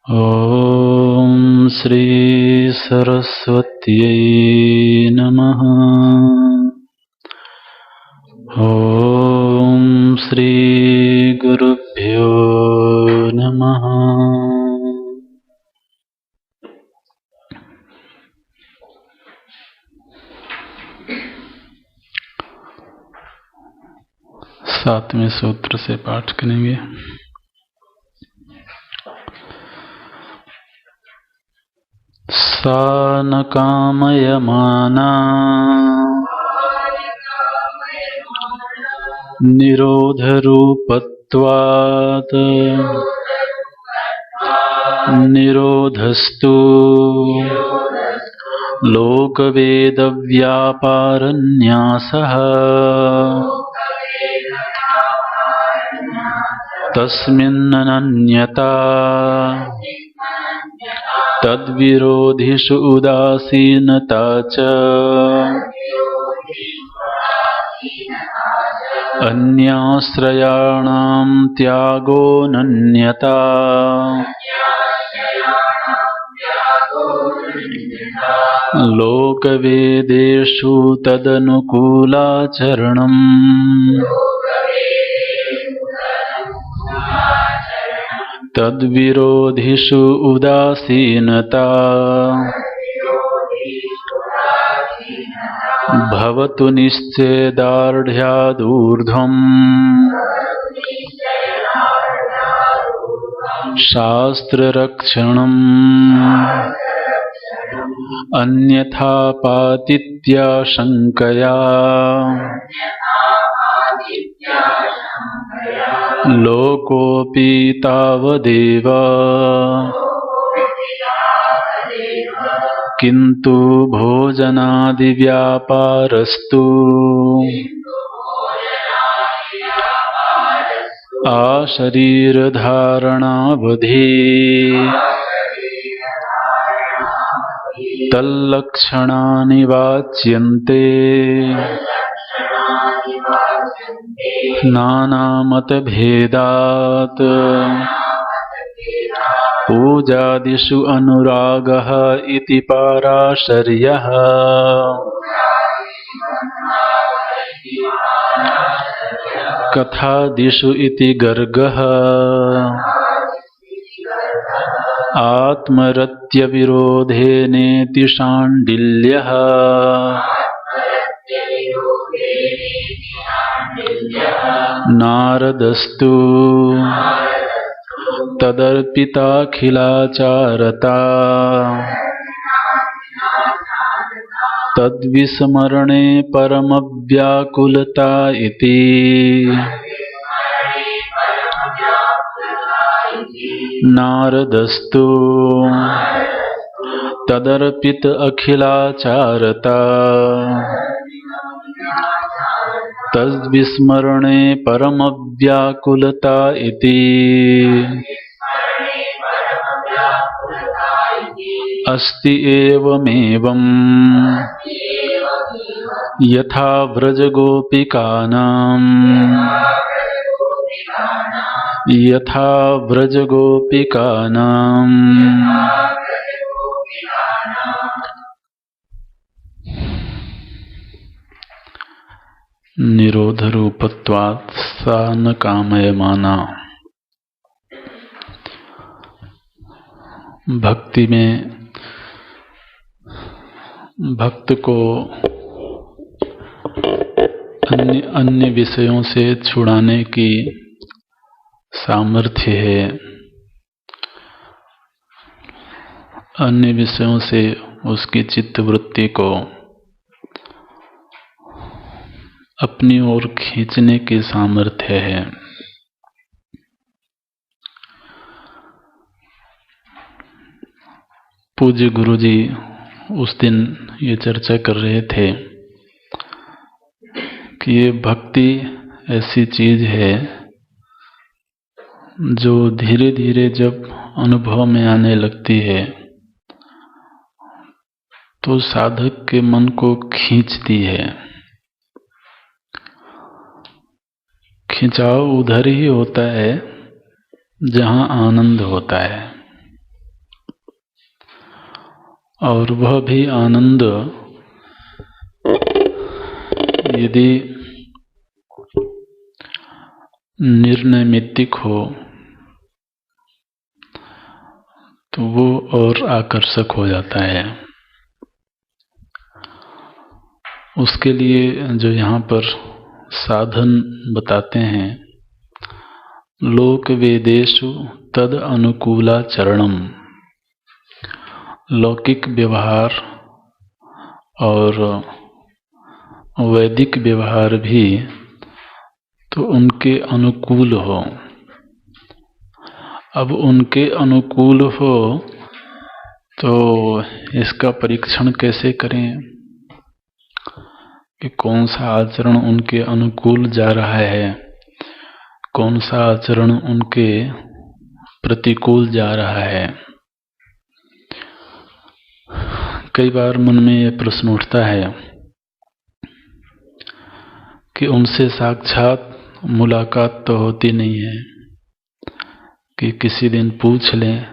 ॐ श्री सरस्वत्यै नमः। ॐ श्री गुरुभ्यो नमः। सातवें सूत्र से पाठ करेंगे। सा न कामयमाना निरोधरूपत्वात् निरोधस्तु लोकवेदव्यापारन्यासः तस्मिन्नन्यता तद्विरोधिषु उदासीनता च अन्याश्रयाणां त्यागोऽनन्यता लोकवेदेषु तदनुकूलाचरणम् तद्विरोधिषु उदासीनता भवतु निश्चेदार्ढ्यादूर्ध्वम् शास्त्ररक्षणम् अन्यथा पातित्याशङ्कया लोकोऽपि तावदेव किन्तु भोजनादिव्यापारस्तु आशरीरधारणावधि तल्लक्षणानि वाच्यन्ते नानामतभेदात् पूजादिषु अनुरागः इति पाराशर्यः कथादिषु इति गर्गः आत्मरत्यविरोधेनेति शाण्डिल्यः नारदस्तु तदर्पिताखिलाचारता तद्विस्मरणे परमव्याकुलता इति नारदस्तु तदर्पित अखिलाचारता तद्विस्मरणे परमव्याकुलता इति अस्ति एवमेवं यथा व्रजगोपिकानां निरोध रूपत्वात् सा न कामयमाना। भक्ति में भक्त को अन्य विषयों से छुड़ाने की सामर्थ्य है। अन्य विषयों से उसकी चित्तवृत्ति को अपनी ओर खींचने की सामर्थ्य है। पूज्य गुरुजी उस दिन ये चर्चा कर रहे थे कि ये भक्ति ऐसी चीज है जो धीरे धीरे जब अनुभव में आने लगती है तो साधक के मन को खींचती है। खिंचाव उधर ही होता है जहाँ आनंद होता है। और वह भी आनंद यदि निर्नैमित्तिक हो तो वो और आकर्षक हो जाता है। उसके लिए जो यहाँ पर साधन बताते हैं, लोक वेदेषु तद अनुकूलाचरणम, लौकिक व्यवहार और वैदिक व्यवहार भी तो उनके अनुकूल हो। अब उनके अनुकूल हो तो इसका परीक्षण कैसे करें कि कौन सा आचरण उनके अनुकूल जा रहा है, कौन सा आचरण उनके प्रतिकूल जा रहा है। कई बार मन में ये प्रश्न उठता है कि उनसे साक्षात मुलाकात तो होती नहीं है कि किसी दिन पूछ लें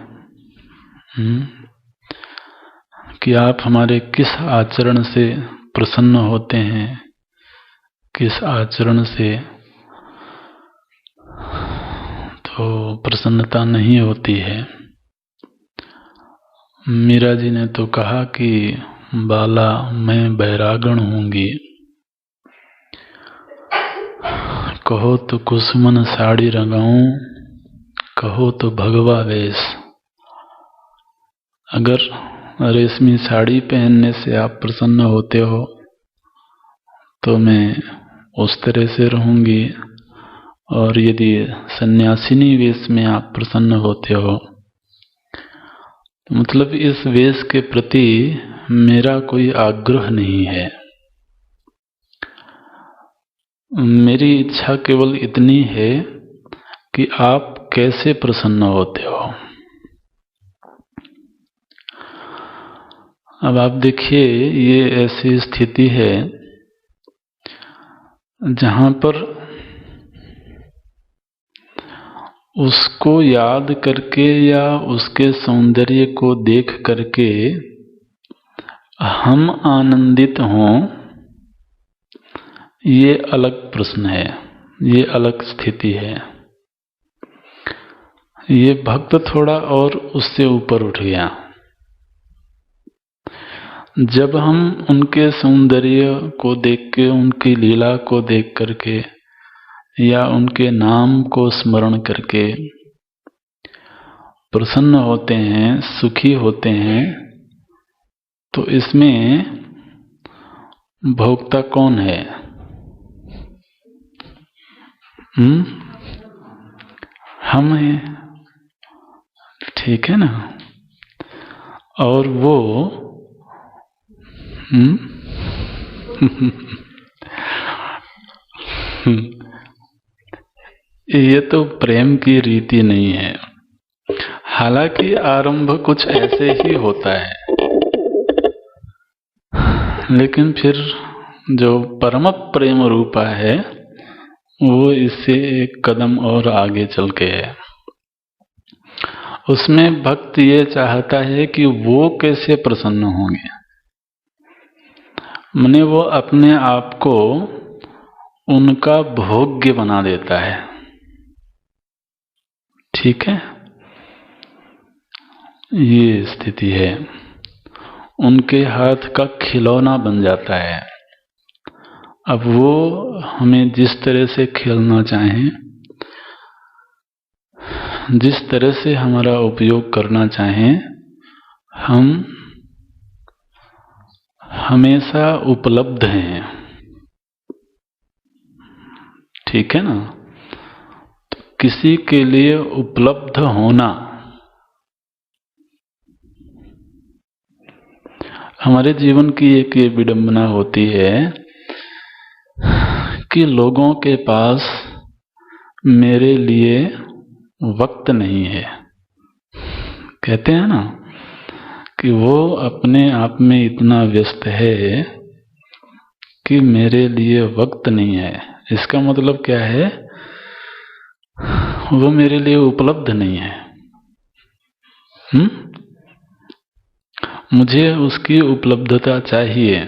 कि आप हमारे किस आचरण से प्रसन्न होते हैं, किस आचरण से तो प्रसन्नता नहीं होती है। मीरा जी ने तो कहा कि बाला मैं बैरागण होंगी, कहो तो कुसुमन साड़ी रंगाऊं, कहो तो भगवा वेश। अगर रेशमी साड़ी पहनने से आप प्रसन्न होते हो तो मैं उस तरह से रहूंगी, और यदि सन्यासिनी वेश में आप प्रसन्न होते हो तो मतलब इस वेश के प्रति मेरा कोई आग्रह नहीं है। मेरी इच्छा केवल इतनी है कि आप कैसे प्रसन्न होते हो। अब आप देखिए, ये ऐसी स्थिति है जहां पर उसको याद करके या उसके सौंदर्य को देख करके हम आनंदित हों, ये अलग प्रश्न है, ये अलग स्थिति है। ये भक्त थोड़ा और उससे ऊपर उठ गया। जब हम उनके सौंदर्य को देख के, उनकी लीला को देख करके या उनके नाम को स्मरण करके प्रसन्न होते हैं, सुखी होते हैं, तो इसमें भोक्ता कौन है? हम हैं, ठीक है ना। और वो ये तो प्रेम की रीति नहीं है। हालांकि आरंभ कुछ ऐसे ही होता है, लेकिन फिर जो परम प्रेम रूपा है वो इससे एक कदम और आगे चल के है। उसमें भक्त ये चाहता है कि वो कैसे प्रसन्न होंगे, माने वो अपने आप को उनका भोग्य बना देता है। ठीक है, ये स्थिति है। उनके हाथ का खिलौना बन जाता है। अब वो हमें जिस तरह से खेलना चाहें, जिस तरह से हमारा उपयोग करना चाहें, हम हमेशा उपलब्ध हैं। ठीक है ना। तो किसी के लिए उपलब्ध होना हमारे जीवन की एक ये विडंबना होती है कि लोगों के पास मेरे लिए वक्त नहीं है। कहते हैं ना कि वो अपने आप में इतना व्यस्त है कि मेरे लिए वक्त नहीं है। इसका मतलब क्या है? वो मेरे लिए उपलब्ध नहीं है। मुझे उसकी उपलब्धता चाहिए।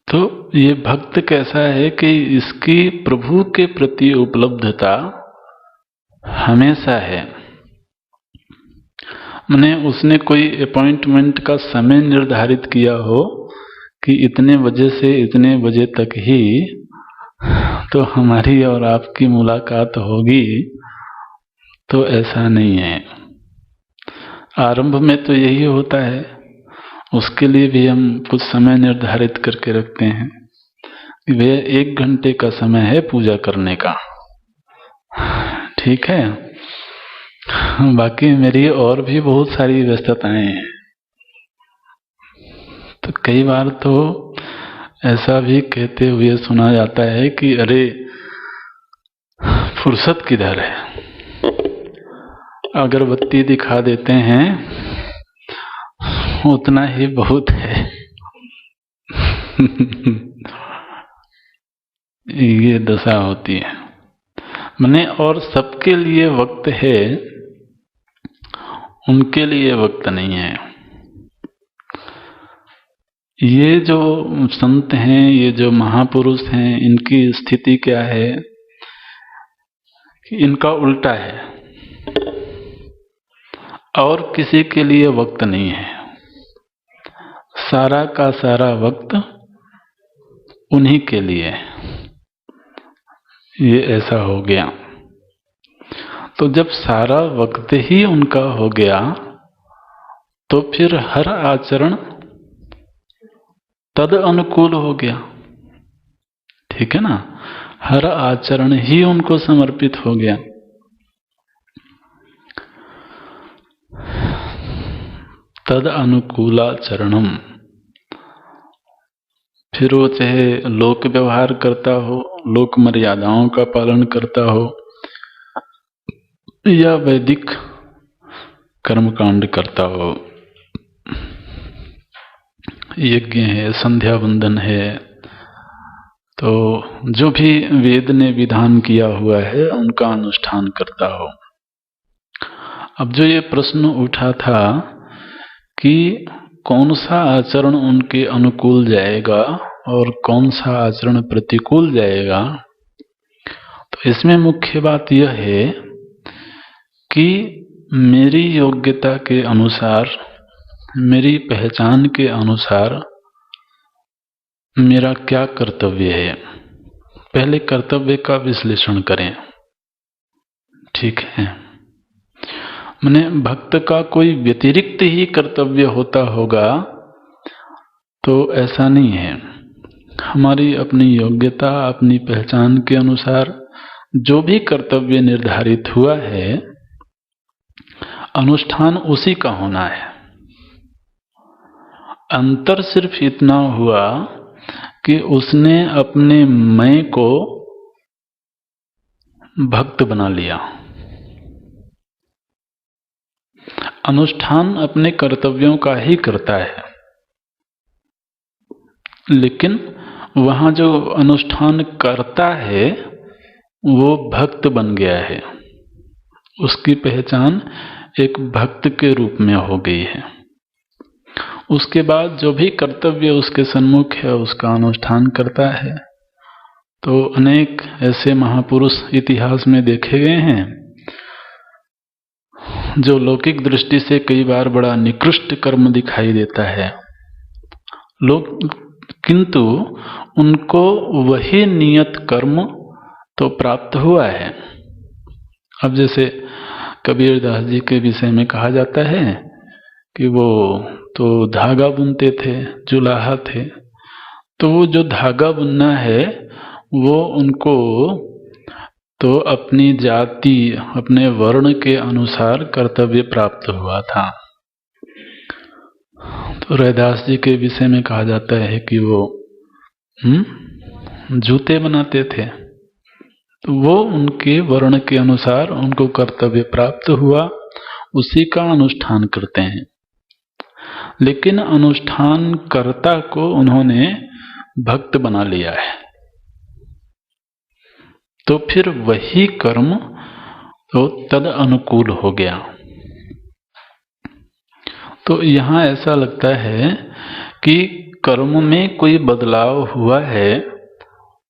तो ये भक्त कैसा है कि इसकी प्रभु के प्रति उपलब्धता हमेशा है। माने उसने कोई अपॉइंटमेंट का समय निर्धारित किया हो कि इतने बजे से इतने बजे तक ही तो हमारी और आपकी मुलाकात होगी, तो ऐसा नहीं है। आरंभ में तो यही होता है, उसके लिए भी हम कुछ समय निर्धारित करके रखते हैं कि वे 1 घंटे का समय है पूजा करने का, ठीक है। बाकी मेरी और भी बहुत सारी व्यस्तताएं हैं। तो कई बार तो ऐसा भी कहते हुए सुना जाता है कि अरे फुर्सत किधर है, अगरबत्ती दिखा देते हैं उतना ही बहुत है। ये दशा होती है। माने और सबके लिए वक्त है, उनके लिए वक्त नहीं है। ये जो संत हैं, ये जो महापुरुष हैं, इनकी स्थिति क्या है कि इनका उल्टा है, और किसी के लिए वक्त नहीं है। सारा का सारा वक्त उन्हीं के लिए, ये ऐसा हो गया। तो जब सारा वक्त ही उनका हो गया तो फिर हर आचरण तद अनुकूल हो गया, ठीक है ना। हर आचरण ही उनको समर्पित हो गया। तद अनुकूलाचरणम, फिर वो चाहे लोक व्यवहार करता हो, लोक मर्यादाओं का पालन करता हो, या वैदिक कर्मकांड करता हो, यज्ञ है, संध्या वंदन है, तो जो भी वेद ने विधान किया हुआ है उनका अनुष्ठान करता हो। अब जो ये प्रश्न उठा था कि कौन सा आचरण उनके अनुकूल जाएगा और कौन सा आचरण प्रतिकूल जाएगा, तो इसमें मुख्य बात यह है कि मेरी योग्यता के अनुसार, मेरी पहचान के अनुसार मेरा क्या कर्तव्य है। पहले कर्तव्य का विश्लेषण करें, ठीक है। माने भक्त का कोई व्यतिरिक्त ही कर्तव्य होता होगा तो ऐसा नहीं है। हमारी अपनी योग्यता, अपनी पहचान के अनुसार जो भी कर्तव्य निर्धारित हुआ है, अनुष्ठान उसी का होना है। अंतर सिर्फ इतना हुआ कि उसने अपने मैं को भक्त बना लिया। अनुष्ठान अपने कर्तव्यों का ही करता है, लेकिन वहां जो अनुष्ठान करता है वो भक्त बन गया है। उसकी पहचान एक भक्त के रूप में हो गई है। उसके बाद जो भी कर्तव्य उसके सम्मुख है उसका अनुष्ठान करता है। तो अनेक ऐसे महापुरुष इतिहास में देखे गए हैं जो लौकिक दृष्टि से कई बार बड़ा निकृष्ट कर्म दिखाई देता है, किंतु उनको वही नियत कर्म तो प्राप्त हुआ है। अब जैसे कबीरदास जी के विषय में कहा जाता है कि वो तो धागा बुनते थे, जुलाहा थे, तो वो जो धागा बुनना है वो उनको तो अपनी जाति, अपने वर्ण के अनुसार कर्तव्य प्राप्त हुआ था। तो रैदास जी के विषय में कहा जाता है कि वो जूते बनाते थे, तो वो उनके वर्ण के अनुसार उनको कर्तव्य प्राप्त हुआ, उसी का अनुष्ठान करते हैं। लेकिन अनुष्ठान कर्ता को उन्होंने भक्त बना लिया है, तो फिर वही कर्म तो तद अनुकूल हो गया। तो यहाँ ऐसा लगता है कि कर्म में कोई बदलाव हुआ है,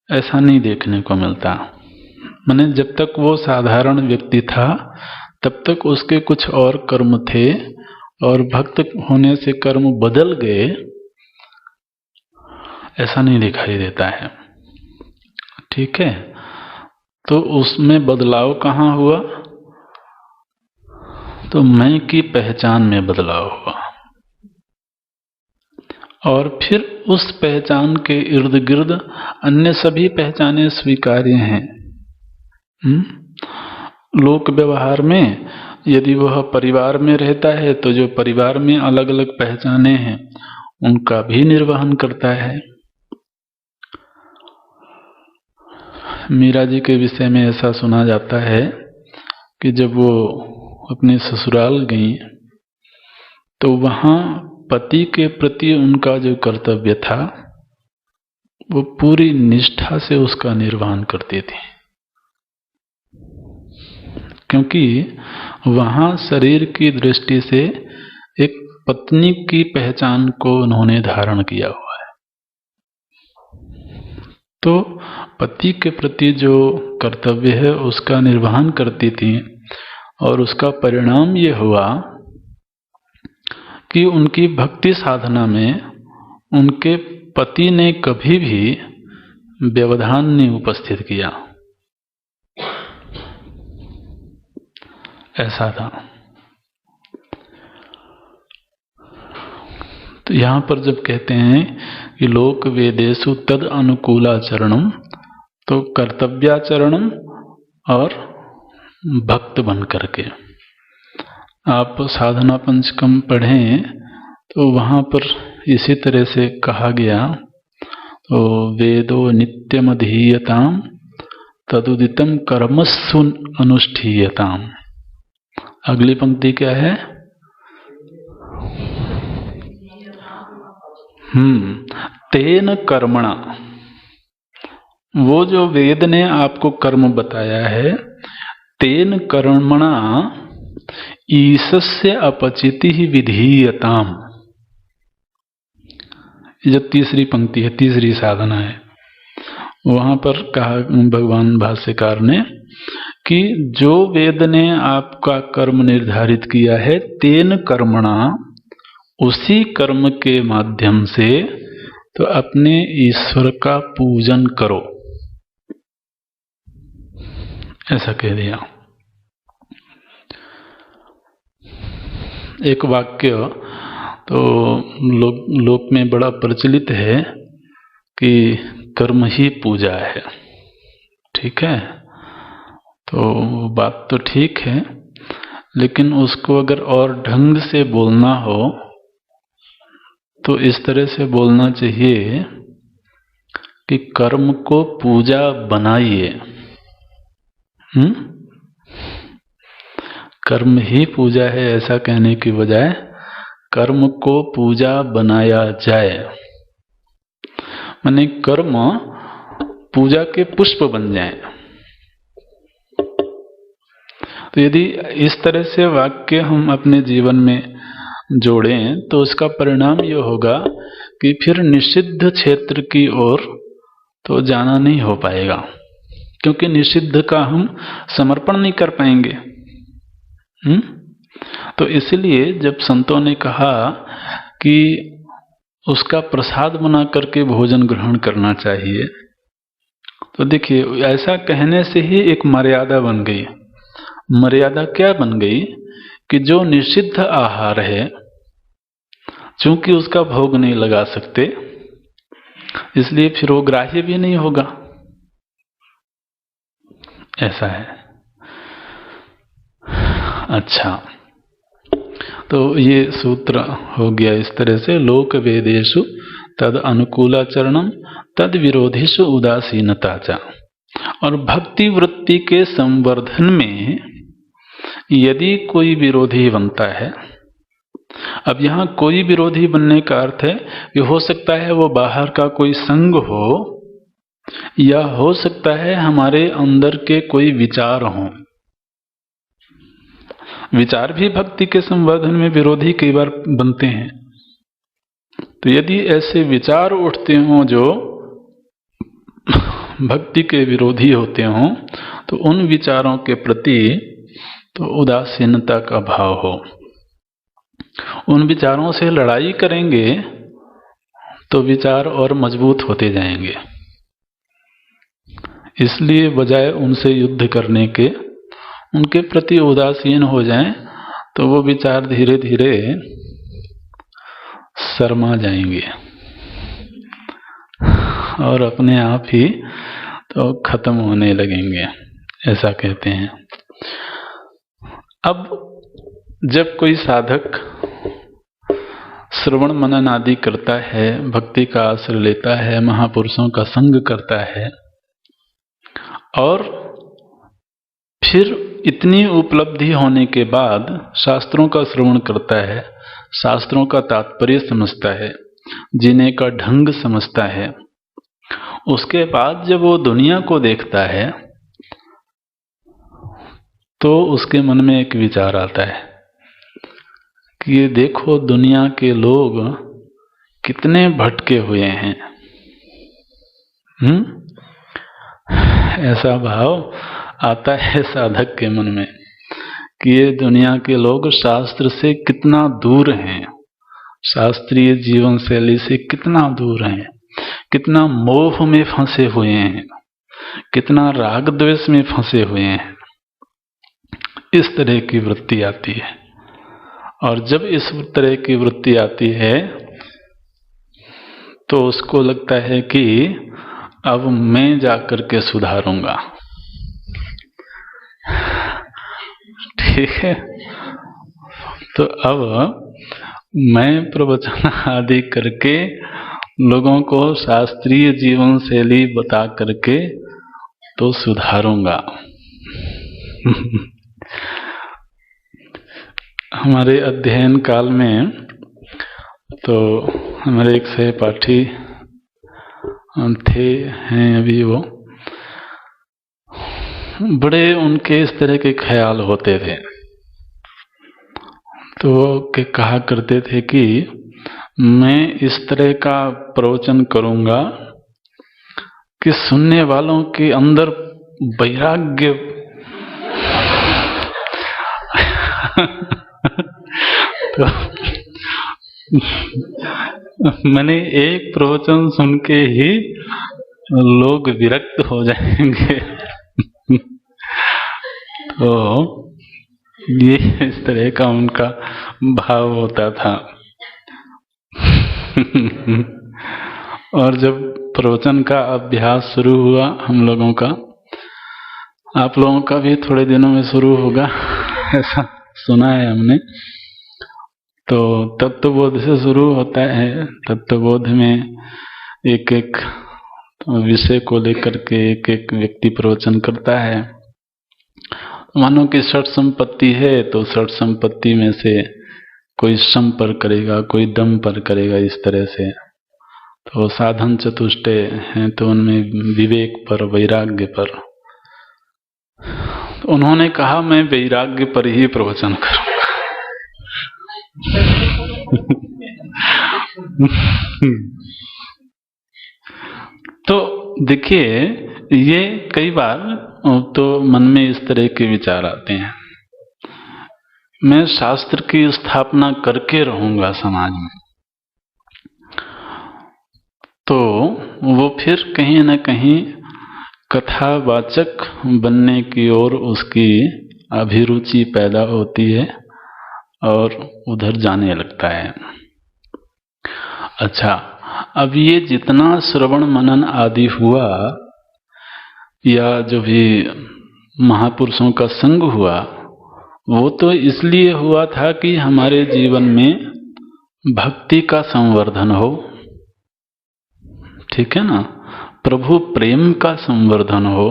ऐसा नहीं देखने को मिलता। माने जब तक वो साधारण व्यक्ति था तब तक उसके कुछ और कर्म थे, और भक्त होने से कर्म बदल गए, ऐसा नहीं दिखाई देता है। ठीक है, तो उसमें बदलाव कहाँ हुआ? तो मैं की पहचान में बदलाव हुआ, और फिर उस पहचान के इर्द गिर्द अन्य सभी पहचानें स्वीकार्य हैं। लोक व्यवहार में यदि वह परिवार में रहता है तो जो परिवार में अलग अलग पहचानें हैं उनका भी निर्वहन करता है। मीरा जी के विषय में ऐसा सुना जाता है कि जब वो अपने ससुराल गईं तो वहां पति के प्रति उनका जो कर्तव्य था वो पूरी निष्ठा से उसका निर्वहन करती थी, क्योंकि वहां शरीर की दृष्टि से एक पत्नी की पहचान को उन्होंने धारण किया हुआ है। तो पति के प्रति जो कर्तव्य है उसका निर्वहन करती थी, और उसका परिणाम ये हुआ कि उनकी भक्ति साधना में उनके पति ने कभी भी व्यवधान नहीं उपस्थित किया, ऐसा था। तो यहां पर जब कहते हैं कि लोक वेदेषु तद अनुकूलाचरणम, तो कर्तव्याचरणम और भक्त बन करके आप साधना पंचकम पढ़ें तो वहां पर इसी तरह से कहा गया। तो वेदो नित्यमधीयताम तदुदितम कर्मस्सु अनुष्ठीयताम। अगली पंक्ति क्या है? तेन कर्मणा, वो जो वेद ने आपको कर्म बताया है, तेन कर्मणा ईशस्य अपचिति विधीयताम। जो तीसरी पंक्ति है, तीसरी साधना है, वहां पर कहा भगवान भाष्यकार ने कि जो वेद ने आपका कर्म निर्धारित किया है, तेन कर्मणा, उसी कर्म के माध्यम से तो अपने ईश्वर का पूजन करो, ऐसा कह दिया। एक वाक्य तो लोक में बड़ा प्रचलित है कि कर्म ही पूजा है। ठीक है, तो बात तो ठीक है, लेकिन उसको अगर और ढंग से बोलना हो तो इस तरह से बोलना चाहिए कि कर्म को पूजा बनाइए। कर्म ही पूजा है ऐसा कहने की बजाय कर्म को पूजा बनाया जाए, माने कर्म पूजा के पुष्प बन जाए। तो यदि इस तरह से वाक्य हम अपने जीवन में जोड़ें तो उसका परिणाम यह होगा कि फिर निषिद्ध क्षेत्र की ओर तो जाना नहीं हो पाएगा, क्योंकि निषिद्ध का हम समर्पण नहीं कर पाएंगे। तो इसलिए जब संतों ने कहा कि उसका प्रसाद बना करके भोजन ग्रहण करना चाहिए, तो देखिए ऐसा कहने से ही एक मर्यादा बन गई। मर्यादा क्या बन गई कि जो निषिद्ध आहार है, चूंकि उसका भोग नहीं लगा सकते, इसलिए फिर वो ग्राह्य भी नहीं होगा, ऐसा है। अच्छा, तो ये सूत्र हो गया इस तरह से, लोक वेदेषु तद अनुकूलाचरणम तद विरोधेषु उदासीनता च। और भक्ति वृत्ति के संवर्धन में यदि कोई विरोधी बनता है, अब यहां कोई विरोधी बनने का अर्थ है कि हो सकता है वो बाहर का कोई संग हो, या हो सकता है हमारे अंदर के कोई विचार हों। विचार भी भक्ति के संवर्धन में विरोधी कई बार बनते हैं। तो यदि ऐसे विचार उठते हों जो भक्ति के विरोधी होते हों, तो उन विचारों के प्रति तो उदासीनता का भाव हो। उन विचारों से लड़ाई करेंगे तो विचार और मजबूत होते जाएंगे। इसलिए बजाय उनसे युद्ध करने के उनके प्रति उदासीन हो जाएं, तो वो विचार धीरे धीरे शर्मा जाएंगे और अपने आप ही तो खत्म होने लगेंगे, ऐसा कहते हैं। अब जब कोई साधक श्रवण मनन आदि करता है, भक्ति का आश्रय लेता है, महापुरुषों का संग करता है और फिर इतनी उपलब्धि होने के बाद शास्त्रों का श्रवण करता है, शास्त्रों का तात्पर्य समझता है, जीने का ढंग समझता है, उसके बाद जब वो दुनिया को देखता है तो उसके मन में एक विचार आता है कि ये देखो दुनिया के लोग कितने भटके हुए हैं। ऐसा भाव आता है साधक के मन में कि ये दुनिया के लोग शास्त्र से कितना दूर हैं, शास्त्रीय जीवन शैली से कितना दूर हैं, कितना मोह में फंसे हुए हैं, कितना राग द्वेष में फंसे हुए हैं। इस तरह की वृत्ति आती है। और जब इस तरह की वृत्ति आती है तो उसको लगता है कि अब मैं जाकर के सुधारूंगा। ठीक है, तो अब मैं प्रवचन आदि करके लोगों को शास्त्रीय जीवन शैली बता करके तो सुधारूंगा। हमारे अध्ययन काल में तो हमारे एक सहपाठी थे, हैं अभी, वो बड़े उनके इस तरह के ख्याल होते थे। तो वो कहा करते थे कि मैं इस तरह का प्रवचन करूंगा कि सुनने वालों के अंदर वैराग्य तो मैंने एक प्रवचन सुन के ही लोग विरक्त हो जाएंगे। तो ये इस तरह का उनका भाव होता था। और जब प्रवचन का अभ्यास शुरू हुआ हम लोगों का, आप लोगों का भी थोड़े दिनों में शुरू होगा, ऐसा सुना है हमने, तो तत्वबोध से शुरू होता है। तत्वबोध में एक एक विषय को लेकर के एक एक व्यक्ति प्रवचन करता है। मानो कि षट संपत्ति है तो षट संपत्ति में से कोई सम पर करेगा, कोई दम पर करेगा, इस तरह से। तो साधन चतुष्टय हैं तो उनमें विवेक पर, वैराग्य पर। तो उन्होंने कहा मैं वैराग्य पर ही प्रवचन करूंगा। तो देखिए, ये कई बार तो मन में इस तरह के विचार आते हैं, मैं शास्त्र की स्थापना करके रहूंगा समाज में। तो वो फिर कहीं न कहीं कथावाचक बनने की ओर उसकी अभिरुचि पैदा होती है और उधर जाने लगता है। अच्छा, अब ये जितना श्रवण मनन आदि हुआ या जो भी महापुरुषों का संग हुआ, वो तो इसलिए हुआ था कि हमारे जीवन में भक्ति का संवर्धन हो, ठीक है ना, प्रभु प्रेम का संवर्धन हो,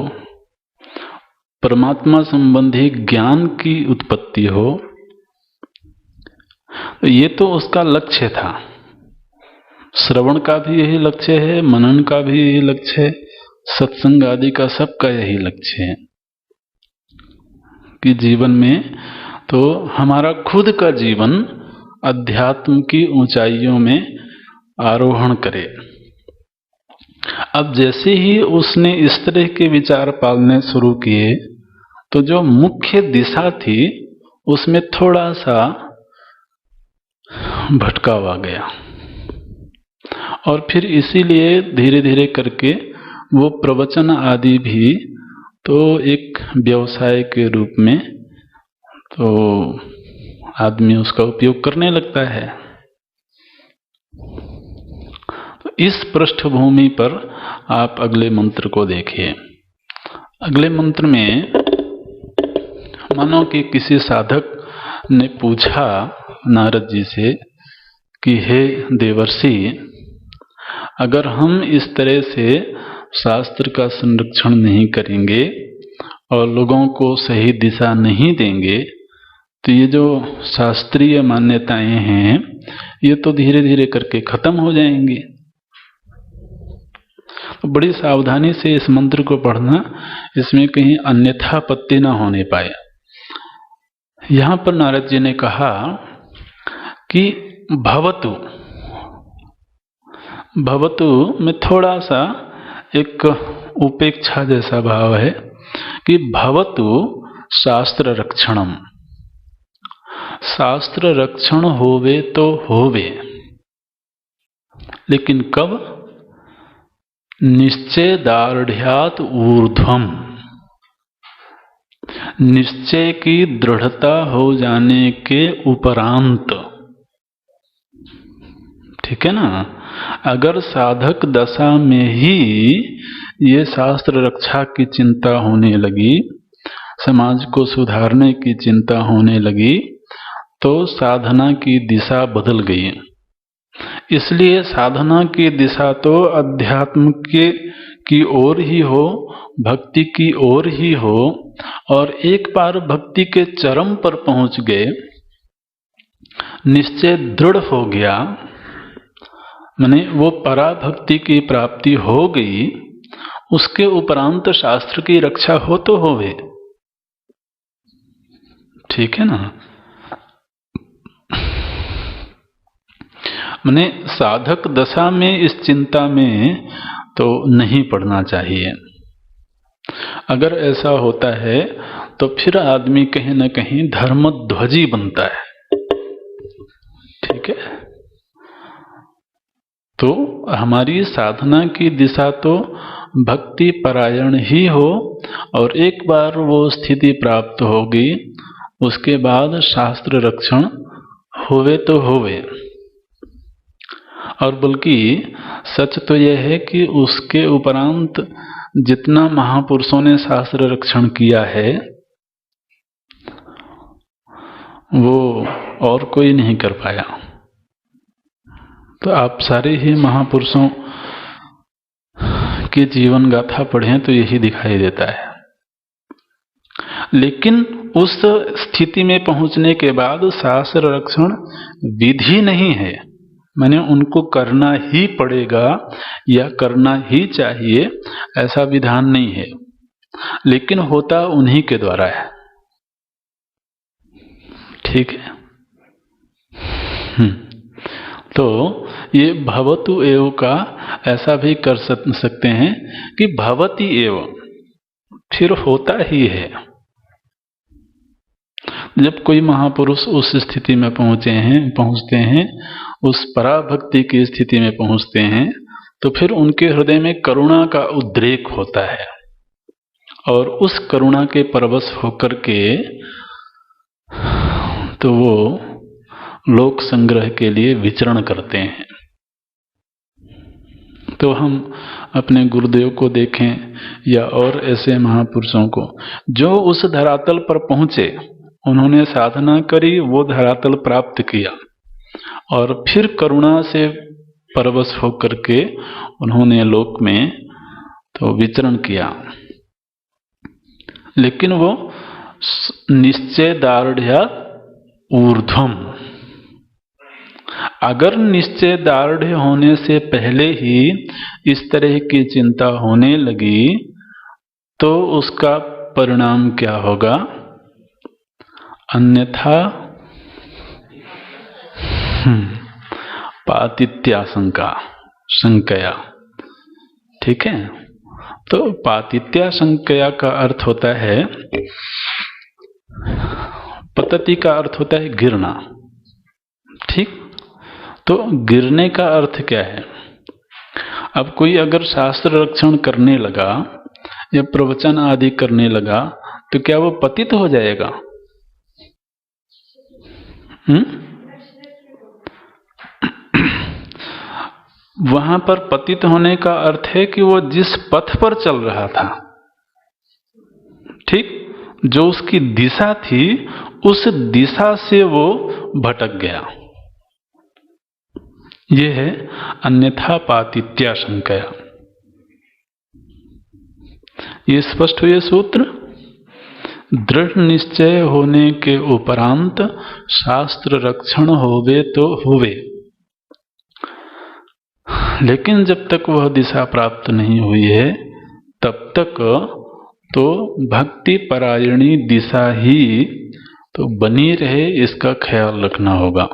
परमात्मा संबंधी ज्ञान की उत्पत्ति हो। ये तो उसका लक्ष्य था। श्रवण का भी यही लक्ष्य है, मनन का भी यही लक्ष्य है, सत्संग आदि का सबका यही लक्ष्य है कि जीवन में तो हमारा खुद का जीवन अध्यात्म की ऊंचाइयों में आरोहण करे। अब जैसे ही उसने इस तरह के विचार पालने शुरू किए तो जो मुख्य दिशा थी उसमें थोड़ा सा भटकाव आ गया, और फिर इसीलिए धीरे धीरे करके वो प्रवचन आदि भी तो एक व्यवसाय के रूप में तो आदमी उसका उपयोग करने लगता है। तो इस पृष्ठभूमि पर आप अगले मंत्र को देखिए। अगले मंत्र में मानो कि किसी साधक ने पूछा नारद जी से कि हे देवर्षि, अगर हम इस तरह से शास्त्र का संरक्षण नहीं करेंगे और लोगों को सही दिशा नहीं देंगे तो ये जो शास्त्रीय मान्यताएं हैं ये तो धीरे धीरे करके खत्म हो जाएंगी। तो बड़ी सावधानी से इस मंत्र को पढ़ना, इसमें कहीं अन्यथा पत्ती ना होने पाए। यहां पर नारद जी ने कहा कि भवतु, भवतु में थोड़ा सा एक उपेक्षा जैसा भाव है कि भवतु शास्त्र रक्षणम, शास्त्र रक्षण होवे तो होवे, लेकिन कब? निश्चय दार्ढ्यात ऊर्ध्वम, निश्चय की दृढ़ता हो जाने के उपरांत। ठीक है ना? अगर साधक दशा में ही ये शास्त्र रक्षा की चिंता होने लगी, समाज को सुधारने की चिंता होने लगी, तो साधना की दिशा बदल गई। इसलिए साधना की दिशा तो अध्यात्म की ओर ही हो, भक्ति की ओर ही हो, और एक बार भक्ति के चरम पर पहुंच गए, निश्चय दृढ़ हो गया, माने वो पराभक्ति की प्राप्ति हो गई, उसके उपरांत शास्त्र की रक्षा हो तो होवे। ठीक है ना? माने साधक दशा में इस चिंता में तो नहीं पड़ना चाहिए। अगर ऐसा होता है तो फिर आदमी कहीं न कहीं धर्मध्वजी बनता है। ठीक है? तो हमारी साधना की दिशा तो भक्ति परायण ही हो, और एक बार वो स्थिति प्राप्त हो गई, उसके बाद शास्त्र रक्षण होवे तो होवे। और बल्कि सच तो यह है कि उसके उपरांत जितना महापुरुषों ने शास्त्र रक्षण किया है वो और कोई नहीं कर पाया। तो आप सारे ही महापुरुषों की जीवन गाथा पढ़ें तो यही दिखाई देता है। लेकिन उस स्थिति में पहुंचने के बाद शास्त्र रक्षण विधि नहीं है, माने उनको करना ही पड़ेगा या करना ही चाहिए, ऐसा विधान नहीं है, लेकिन होता उन्हीं के द्वारा है। ठीक है? तो ये भवतु एव का ऐसा भी कर सकते हैं कि भवति एव, फिर होता ही है। जब कोई महापुरुष उस स्थिति में पहुंचते हैं, उस पराभक्ति की स्थिति में पहुंचते हैं, तो फिर उनके हृदय में करुणा का उद्रेक होता है, और उस करुणा के परवश होकर के तो वो लोक संग्रह के लिए विचरण करते हैं। तो हम अपने गुरुदेव को देखें या और ऐसे महापुरुषों को जो उस धरातल पर पहुंचे, उन्होंने साधना करी, वो धरातल प्राप्त किया, और फिर करुणा से परवश होकर के उन्होंने लोक में तो विचरण किया। लेकिन वो निश्चय दार्ढ्य ऊर्ध्वम, अगर निश्चय दार्ढ्य होने से पहले ही इस तरह की चिंता होने लगी तो उसका परिणाम क्या होगा? अन्यथा पातित्याशंका शंकया। ठीक है, तो पातित्याशंकया का अर्थ होता है, पतति का अर्थ होता है गिरना। ठीक, तो गिरने का अर्थ क्या है? अब कोई अगर शास्त्र रक्षण करने लगा या प्रवचन आदि करने लगा तो क्या वो पतित हो जाएगा? वहां पर पतित होने का अर्थ है कि वो जिस पथ पर चल रहा था, ठीक, जो उसकी दिशा थी, उस दिशा से वो भटक गया। ये है अन्यथा पातित्याशंकया। ये स्पष्ट हुए सूत्र। दृढ़ निश्चय होने के उपरांत शास्त्र रक्षण होवे तो होवे, लेकिन जब तक वह दिशा प्राप्त नहीं हुई है तब तक तो भक्ति परायणी दिशा ही तो बनी रहे, इसका ख्याल रखना होगा।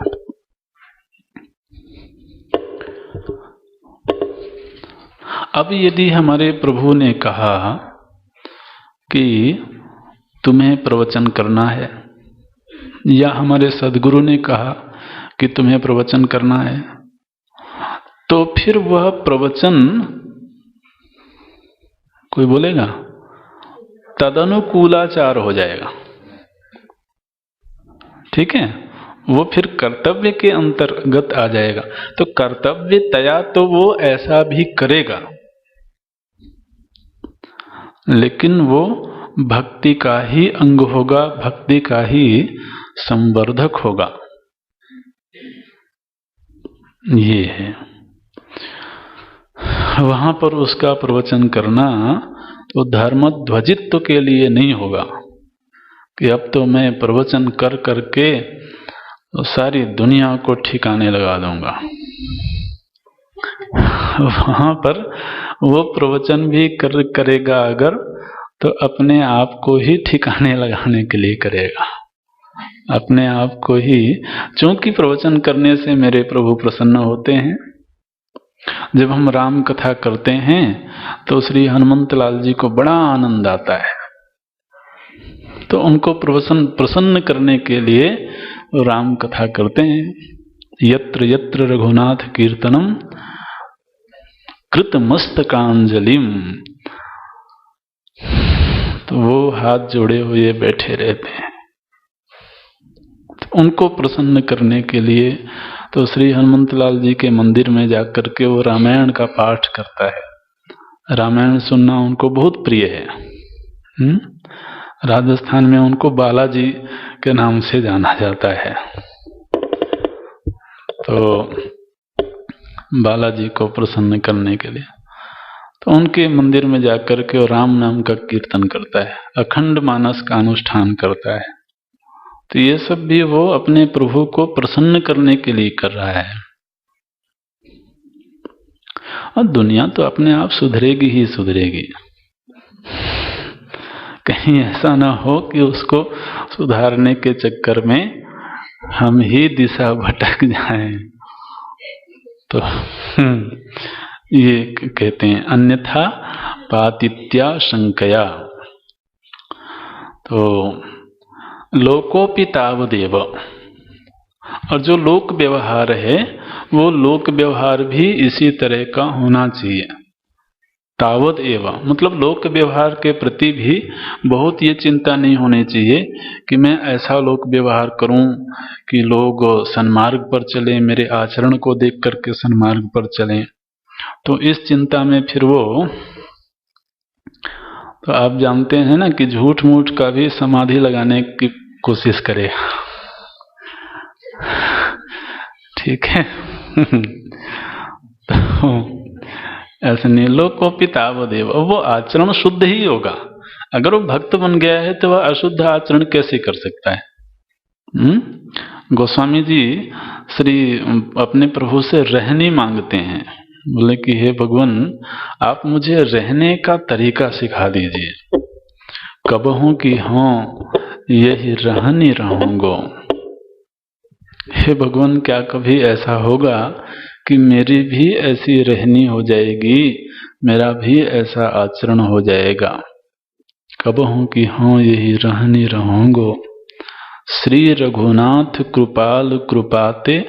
अब यदि हमारे प्रभु ने कहा कि तुम्हें प्रवचन करना है, या हमारे सद्गुरु ने कहा कि तुम्हें प्रवचन करना है, तो फिर वह प्रवचन, कोई बोलेगा, तदनुकूलाचार हो जाएगा। ठीक है, वो फिर कर्तव्य के अंतर्गत आ जाएगा। तो कर्तव्य तया तो वो ऐसा भी करेगा, लेकिन वो भक्ति का ही अंग होगा, भक्ति का ही संवर्धक होगा। ये है, वहां पर उसका प्रवचन करना तो धर्म ध्वजित्व के लिए नहीं होगा कि अब तो मैं प्रवचन कर करके तो सारी दुनिया को ठिकाने लगा दूंगा। वहां पर वो प्रवचन भी करेगा अगर, तो अपने आप को ही ठिकाने लगाने के लिए करेगा, अपने आप को ही। चूंकि प्रवचन करने से मेरे प्रभु प्रसन्न होते हैं। जब हम राम कथा करते हैं तो श्री हनुमंत लाल जी को बड़ा आनंद आता है, तो उनको प्रसन्न करने के लिए राम कथा करते हैं। यत्र यत्र रघुनाथ कीर्तनम कृत मस्तकांजलिम, तो वो हाथ जोड़े हुए बैठे रहते हैं। तो उनको प्रसन्न करने के लिए तो श्री हनुमंत लाल जी के मंदिर में जाकर के वो रामायण का पाठ करता है। रामायण सुनना उनको बहुत प्रिय है। राजस्थान में उनको बालाजी के नाम से जाना जाता है। तो बालाजी को प्रसन्न करने के लिए तो उनके मंदिर में जाकर के वो राम नाम का कीर्तन करता है, अखंड मानस का अनुष्ठान करता है। तो ये सब भी वो अपने प्रभु को प्रसन्न करने के लिए कर रहा है। और दुनिया तो अपने आप सुधरेगी ही सुधरेगी। कहीं ऐसा ना हो कि उसको सुधारने के चक्कर में हम ही दिशा भटक जाएं। तो ये कहते हैं अन्यथा पातित्याशंकया। तो लोकोपि तावदेव, और जो लोक व्यवहार है वो लोक व्यवहार भी इसी तरह का होना चाहिए। तावद एवं मतलब लोक व्यवहार के प्रति भी बहुत ये चिंता नहीं होनी चाहिए कि मैं ऐसा लोक व्यवहार करूं कि लोग सन्मार्ग पर चलें, मेरे आचरण को देख करके सन्मार्ग पर चलें। तो इस चिंता में फिर वो, तो आप जानते हैं ना कि झूठ मूठ का भी समाधि लगाने की कोशिश करेगा। ठीक है। तो ऐसे नहीं, लोकोपि तावदेव, वो आचरण शुद्ध ही होगा। अगर वो भक्त बन गया है तो वह अशुद्ध आचरण कैसे कर सकता है? गोस्वामी जी श्री अपने प्रभु से रहनी मांगते हैं, बोले कि हे भगवान आप मुझे रहने का तरीका सिखा दीजिए। कबहू की हों यही रहनी रहूंगो। हे भगवान, क्या कभी ऐसा होगा कि मेरी भी ऐसी रहनी हो जाएगी, मेरा भी ऐसा आचरण हो जाएगा? कब हूं कि हाँ यही रहनी रहूंगो। श्री रघुनाथ कृपाल कृपाते,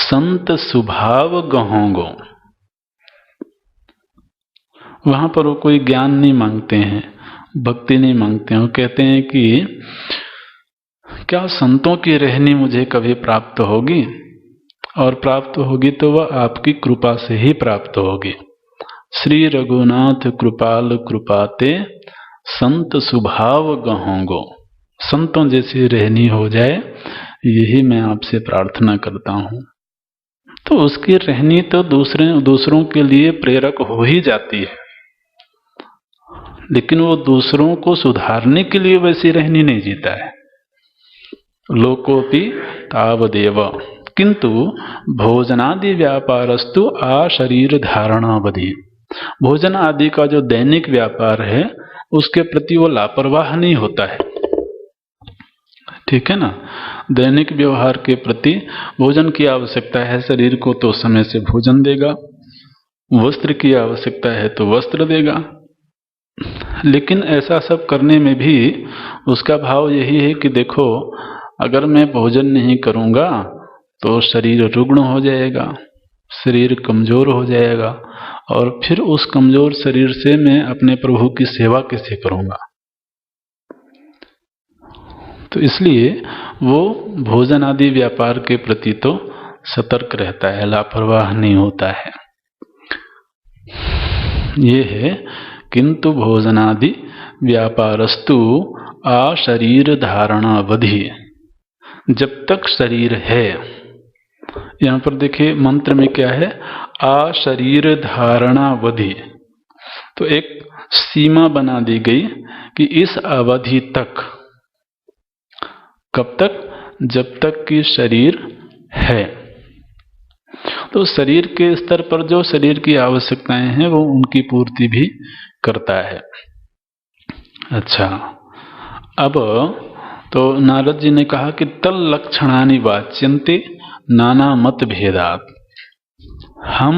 संत स्वभाव गहोंगो। वहां पर वो कोई ज्ञान नहीं मांगते हैं, भक्ति नहीं मांगते हैं। वो कहते हैं कि क्या संतों की रहनी मुझे कभी प्राप्त होगी? और प्राप्त होगी तो वह आपकी कृपा से ही प्राप्त होगी। श्री रघुनाथ कृपाल कृपाते, संत स्वभाव गहोंगो। संतों जैसी रहनी हो जाए, यही मैं आपसे प्रार्थना करता हूं। तो उसकी रहनी तो दूसरों के लिए प्रेरक हो ही जाती है, लेकिन वो दूसरों को सुधारने के लिए वैसी रहनी नहीं जीता है। लोकोपि तावदेव किंतु भोजनादि व्यापारस्तु आ शरीर धारणावधि। भोजन आदि का जो दैनिक व्यापार है, उसके प्रति वो लापरवाह नहीं होता है। ठीक है ना? दैनिक व्यवहार के प्रति भोजन की आवश्यकता है शरीर को तो समय से भोजन देगा, वस्त्र की आवश्यकता है तो वस्त्र देगा। लेकिन ऐसा सब करने में भी उसका भाव यही है कि देखो, अगर मैं भोजन नहीं करूंगा तो शरीर रुग्ण हो जाएगा, शरीर कमजोर हो जाएगा, और फिर उस कमजोर शरीर से मैं अपने प्रभु की सेवा कैसे करूंगा? तो इसलिए वो भोजन आदि व्यापार के प्रति तो सतर्क रहता है, लापरवाह नहीं होता है। ये है किंतु भोजनादि व्यापारस्तु आ शरीर धारणावधि। जब तक शरीर है, यहां पर देखिए मंत्र में क्या है, आ शरीर धारणावधि। तो एक सीमा बना दी गई कि इस अवधि तक। कब तक? जब तक कि शरीर है। तो शरीर के स्तर पर जो शरीर की आवश्यकताएं हैं वो उनकी पूर्ति भी करता है। अच्छा, अब तो नारद जी ने कहा कि तल लक्षणानि वाच्यन्ते नाना मत भेदात। हम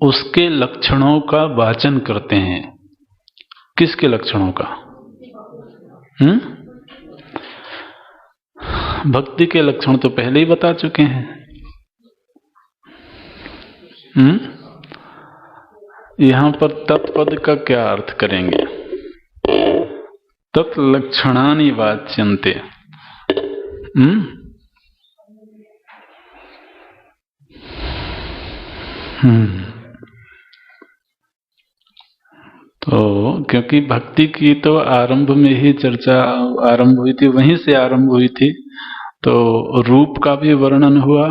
उसके लक्षणों का वाचन करते हैं। किसके लक्षणों का? भक्ति के लक्षण तो पहले ही बता चुके हैं। यहां पर तत्पद का क्या अर्थ करेंगे? तत्लक्षणानि वाच्यन्ते। तो क्योंकि भक्ति की तो आरंभ में ही चर्चा आरंभ हुई थी, वहीं से आरंभ हुई थी। तो रूप का भी वर्णन हुआ,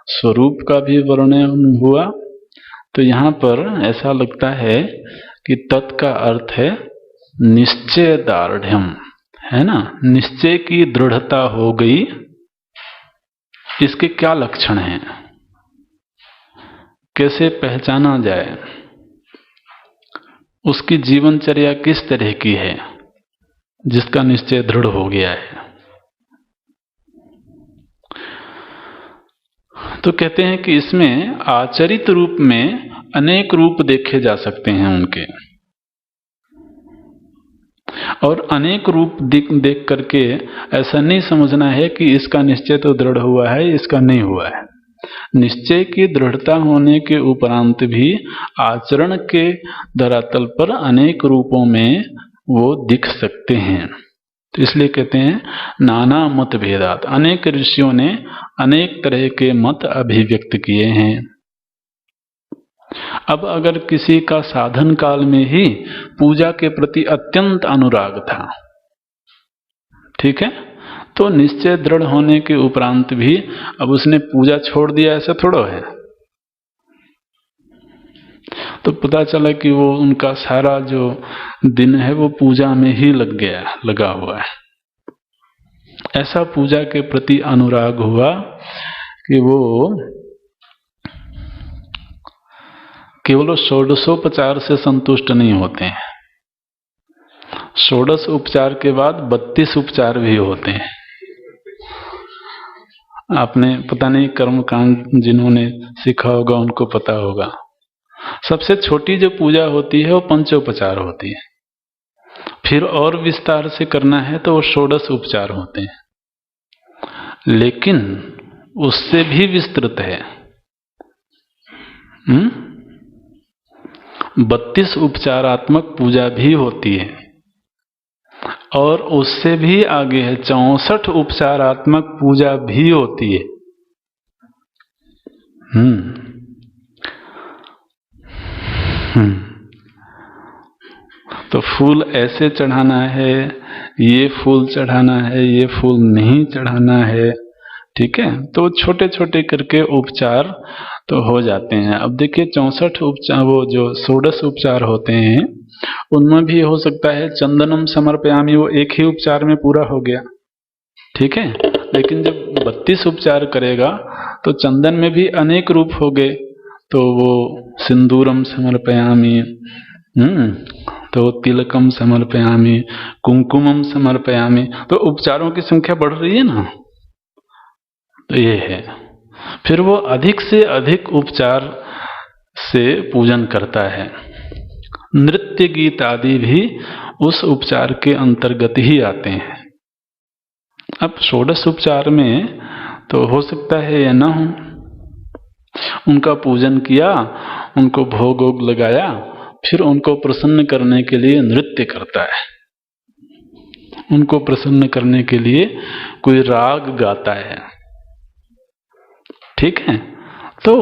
स्वरूप का भी वर्णन हुआ। तो यहां पर ऐसा लगता है कि तत् का अर्थ है निश्चय दार्ढ्यम, है ना? निश्चय की दृढ़ता हो गई। इसके क्या लक्षण हैं, कैसे पहचाना जाए, उसकी जीवनचर्या किस तरह की है जिसका निश्चय दृढ़ हो गया है? तो कहते हैं कि इसमें आचरित रूप में अनेक रूप देखे जा सकते हैं उनके, और अनेक रूप देख करके ऐसा नहीं समझना है कि इसका निश्चय तो दृढ़ हुआ है, इसका नहीं हुआ है। निश्चय की दृढ़ता होने के उपरांत भी आचरण के धरातल पर अनेक रूपों में वो दिख सकते हैं। तो इसलिए कहते हैं नाना मत भेदात। अनेक ऋषियों ने अनेक तरह के मत अभिव्यक्त किए हैं। अब अगर किसी का साधन काल में ही पूजा के प्रति अत्यंत अनुराग था, ठीक है, तो निश्चय दृढ़ होने के उपरांत भी अब उसने पूजा छोड़ दिया, ऐसा थोड़ा है। तो पता चला कि वो उनका सारा जो दिन है वो पूजा में ही लगा हुआ है। ऐसा पूजा के प्रति अनुराग हुआ कि वो केवल षोडशोपचार से संतुष्ट नहीं होते हैं। षोडश उपचार के बाद 32 उपचार भी होते हैं। आपने पता नहीं कर्मकांड जिन्होंने सीखा होगा उनको पता होगा। सबसे छोटी जो पूजा होती है वो पंचोपचार होती है, फिर और विस्तार से करना है तो वो षोडश उपचार होते हैं, लेकिन उससे भी विस्तृत है। 32 उपचारात्मक पूजा भी होती है और उससे भी आगे है 64 उपचारात्मक पूजा भी होती है। तो फूल ऐसे चढ़ाना है, ये फूल चढ़ाना है, ये फूल नहीं चढ़ाना है, ठीक है। तो छोटे छोटे करके उपचार तो हो जाते हैं। अब देखिए 64 उपचार, वो जो षोडश उपचार होते हैं उनमें भी हो सकता है चंदनम समर्पयामि वो एक ही उपचार में पूरा हो गया, ठीक है। लेकिन जब 32 उपचार करेगा तो चंदन में भी अनेक रूप हो गए, तो वो सिंदूरम समर्पयामि, तो तिलकम समर्पयामि, कुमकुमम समर्पयामि, तो उपचारों की संख्या बढ़ रही है ना। तो ये है। फिर वो अधिक से अधिक उपचार से पूजन करता है। नृत्य गीत आदि भी उस उपचार के अंतर्गत ही आते हैं। अब षोडश उपचार में तो हो सकता है या ना हो, उनका पूजन किया, उनको भोग वोग लगाया, फिर उनको प्रसन्न करने के लिए नृत्य करता है, उनको प्रसन्न करने के लिए कोई राग गाता है, ठीक है। तो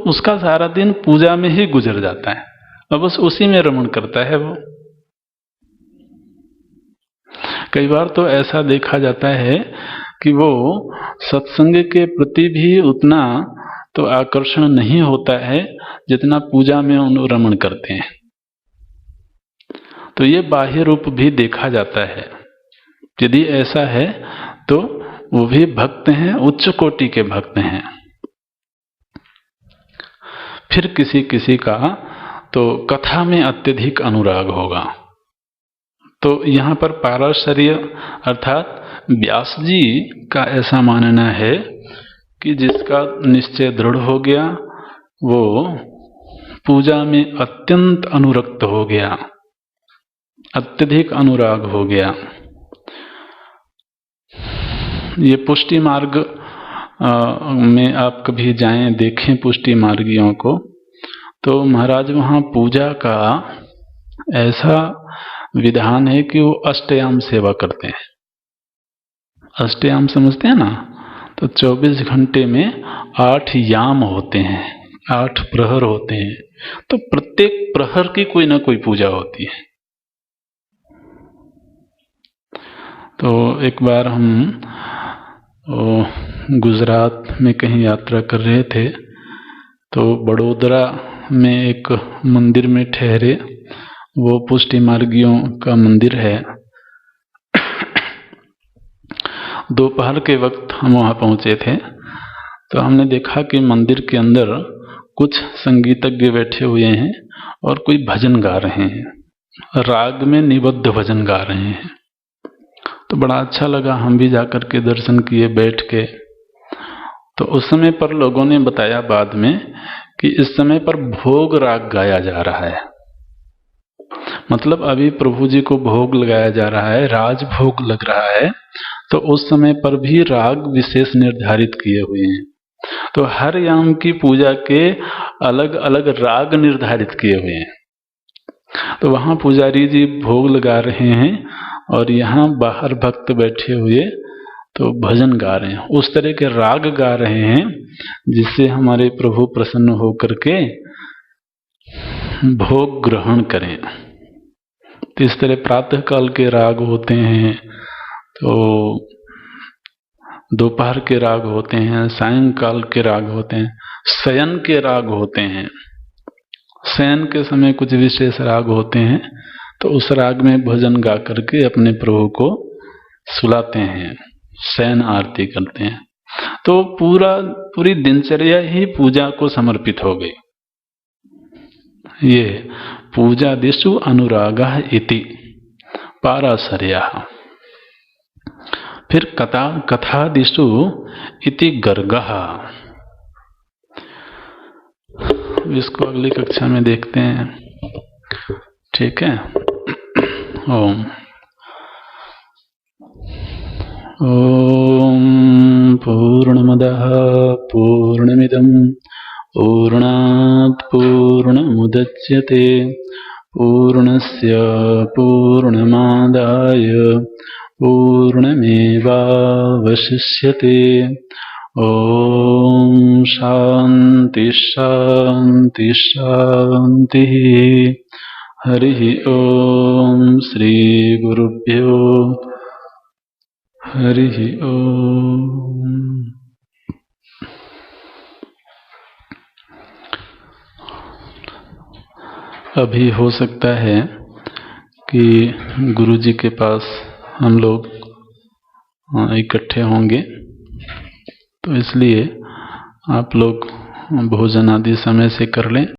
उसका सारा दिन पूजा में ही गुजर जाता है और बस उसी में रमण करता है वो। कई बार तो ऐसा देखा जाता है कि वो सत्संग के प्रति भी उतना तो आकर्षण नहीं होता है जितना पूजा में उन रमण करते हैं। तो ये बाह्य रूप भी देखा जाता है। यदि ऐसा है तो वो भी भक्त हैं, उच्च कोटि के भक्त हैं। फिर किसी किसी का तो कथा में अत्यधिक अनुराग होगा। तो यहाँ पर पाराशर्य अर्थात व्यास जी का ऐसा मानना है कि जिसका निश्चय दृढ़ हो गया वो पूजा में अत्यंत अनुरक्त हो गया, अत्यधिक अनुराग हो गया। ये पुष्टि मार्ग में आप कभी जाएं, देखें पुष्टि मार्गियों को, तो महाराज वहाँ पूजा का ऐसा विधान है कि वो अष्टयाम सेवा करते हैं। अष्टयाम समझते हैं ना? तो 24 घंटे में 8 याम होते हैं, 8 प्रहर होते हैं। तो प्रत्येक प्रहर की कोई ना कोई पूजा होती है। तो एक बार हम गुजरात में कहीं यात्रा कर रहे थे, तो बड़ोदरा में एक मंदिर में ठहरे। वो पुष्टि मार्गियों का मंदिर है। दोपहर के वक्त हम वहाँ पहुँचे थे, तो हमने देखा कि मंदिर के अंदर कुछ संगीतज्ञ बैठे हुए हैं और कोई भजन गा रहे हैं, राग में निबद्ध भजन गा रहे हैं। तो बड़ा अच्छा लगा, हम भी जाकर के दर्शन किए बैठ के। तो उस समय पर लोगों ने बताया बाद में कि इस समय पर भोग राग गाया जा रहा है। मतलब अभी प्रभु जी को भोग लगाया जा रहा है, राज भोग लग रहा है। तो उस समय पर भी राग विशेष निर्धारित किए हुए हैं। तो हर याम की पूजा के अलग अलग राग निर्धारित किए हुए हैं। तो वहां पुजारी जी भोग लगा रहे हैं और यहाँ बाहर भक्त बैठे हुए तो भजन गा रहे हैं, उस तरह के राग गा रहे हैं जिससे हमारे प्रभु प्रसन्न होकर के भोग ग्रहण करें। तो इस तरह प्रातः काल के राग होते हैं, तो दोपहर के राग होते हैं, सायंकाल के राग होते हैं, शयन के राग होते हैं। शयन के समय कुछ विशेष राग होते हैं, तो उस राग में भजन गा करके अपने प्रभु को सुलाते हैं, शयन आरती करते हैं। तो पूरी दिनचर्या ही पूजा को समर्पित हो गई। ये पूजा दिशु अनुरागा इति, पाराशर्यः। फिर कथादिषु इति गर्गः। इसको अगली कक्षा में देखते हैं। ठीक है। ओम पूर्णमदः पूर्णमिदं पूर्णात् पूर्णमुदच्यते पूर्णस्य पूर्णमादाय पूर्णमेवावशिष्यते। ओम शांति शांति शांति। हरि ओम श्री गुरुभ्यो हरि ओम। अभी हो सकता है कि गुरुजी के पास हम लोग इकट्ठे होंगे, तो इसलिए आप लोग भोजन आदि समय से कर लें।